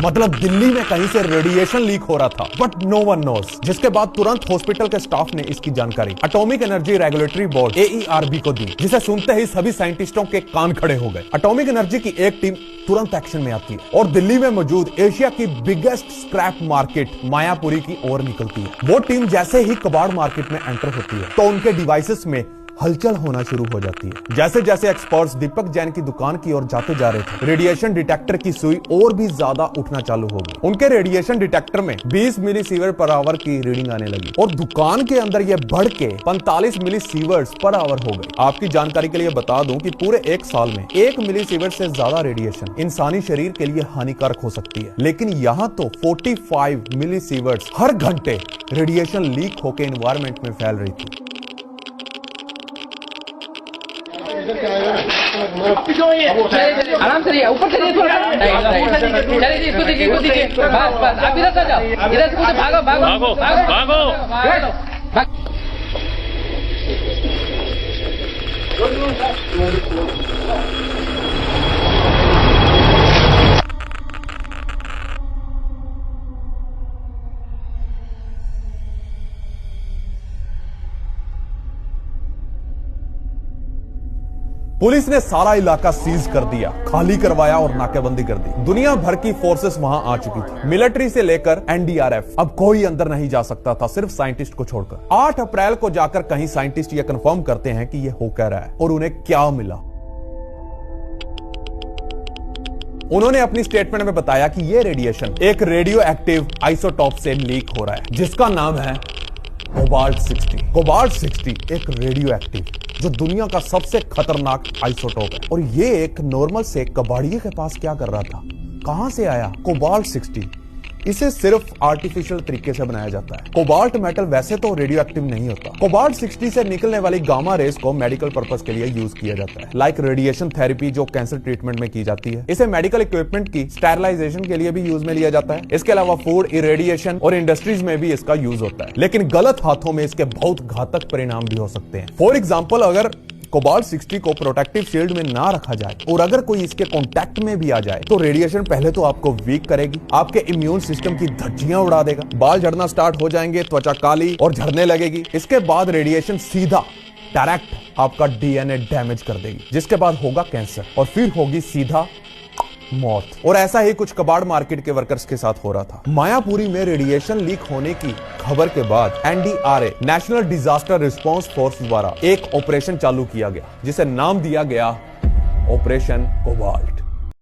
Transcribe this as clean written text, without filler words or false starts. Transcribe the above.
मतलब दिल्ली में कहीं से रेडिएशन लीक हो रहा था, बट नो वन नोस। जिसके बाद तुरंत हॉस्पिटल के स्टाफ ने इसकी जानकारी atomic energy regulatory board AERB को दी, जिसे सुनते ही सभी साइंटिस्टों के कान खड़े हो गए। एटॉमिक एनर्जी की एक टीम तुरंत एक्शन में आती है और दिल्ली में मौजूद एशिया की बिगेस्ट स्क्रैप मार्केट मायापुरी की ओर निकलती है। वो टीम जैसे ही कबाड़ मार्केट में एंटर होती है तो उनके डिवाइसेस में हलचल होना शुरू हो जाती है। जैसे जैसे एक्सपर्ट्स दीपक जैन की दुकान की ओर जाते जा रहे थे, रेडिएशन डिटेक्टर की सुई और भी ज्यादा उठना चालू हो गई। उनके रेडिएशन डिटेक्टर में 20 मिलीसीवर्ट पर आवर की रीडिंग आने लगी और दुकान के अंदर यह बढ़ के 45 मिलीसीवर्ट पर आवर हो गई। आपकी जानकारी के लिए बता दूं कि पूरे एक साल में 1 मिलीसीवर्ट से ज्यादा रेडिएशन इंसानी शरीर के लिए हानिकारक हो सकती है, लेकिन यहाँ तो 45 मिलीसीवर्ट हर घंटे रेडिएशन लीक होकर एनवायरमेंट में फैल रही थी। आराम से ऊपर चलिए थोड़ा, चलिए इसको देखिए, इसको देखिए, बस बस आप इधर से जाओ, इधर से मुझे भागो भागो भागो भागो। पुलिस ने सारा इलाका सीज कर दिया, खाली करवाया और नाकेबंदी कर दी। दुनिया भर की फोर्सेस वहां आ चुकी थी, मिलिट्री से लेकर NDRF। अब कोई अंदर नहीं जा सकता था, सिर्फ साइंटिस्ट को छोड़कर। 8 अप्रैल को जाकर कहीं साइंटिस्ट ये कंफर्म करते हैं कि ये हो क्या रहा है और उन्हें क्या मिला। उन्होंने अपनी स्टेटमेंट में बताया कि ये रेडिएशन एक रेडियो एक्टिव आइसोटॉप से लीक हो रहा है, जिसका नाम है कोबाल्ट 60। कोबाल्ट 60 एक रेडियो एक्टिव जो दुनिया का सबसे खतरनाक आइसोटोप है। और ये एक नॉर्मल से कबाड़िए के पास क्या कर रहा था, कहां से आया कोबाल्ट 60? इसे सिर्फ आर्टिफिशियल तरीके से बनाया जाता है। कोबाल्ट मेटल वैसे तो रेडियो एक्टिव नहीं होता। कोबाल्ट 60 से निकलने वाली गामा रेस को मेडिकल पर्पस के लिए यूज किया जाता है, लाइक रेडिएशन थेरेपी जो कैंसर ट्रीटमेंट में की जाती है। इसे मेडिकल इक्विपमेंट की स्टेरिलाइजेशन के लिए भी यूज में लिया जाता है। इसके अलावा फूड, इरेडिएशन और इंडस्ट्रीज में भी इसका यूज होता है, लेकिन गलत हाथों में इसके बहुत घातक परिणाम भी हो सकते हैं। फॉर एग्जाम्पल, अगर कोबाल्ट 60 को प्रोटेक्टिव शील्ड में ना रखा जाए और अगर कोई इसके कांटेक्ट में भी आ जाए तो रेडिएशन पहले तो आपको वीक करेगी, आपके इम्यून सिस्टम की धज्जियां उड़ा देगा, बाल झड़ना स्टार्ट हो जाएंगे, त्वचा काली और झड़ने लगेगी। इसके बाद रेडिएशन सीधा डायरेक्ट आपका DNA डैमेज कर देगी, जिसके बाद होगा कैंसर और फिर होगी सीधा मौत। और ऐसा ही कुछ कबाड़ मार्केट के वर्कर्स के साथ हो रहा था। मायापुरी में रेडिएशन लीक होने की खबर के बाद NDRA national disaster response force द्वारा एक ऑपरेशन चालू किया गया, जिसे नाम दिया गया ऑपरेशन कोबाल्ट।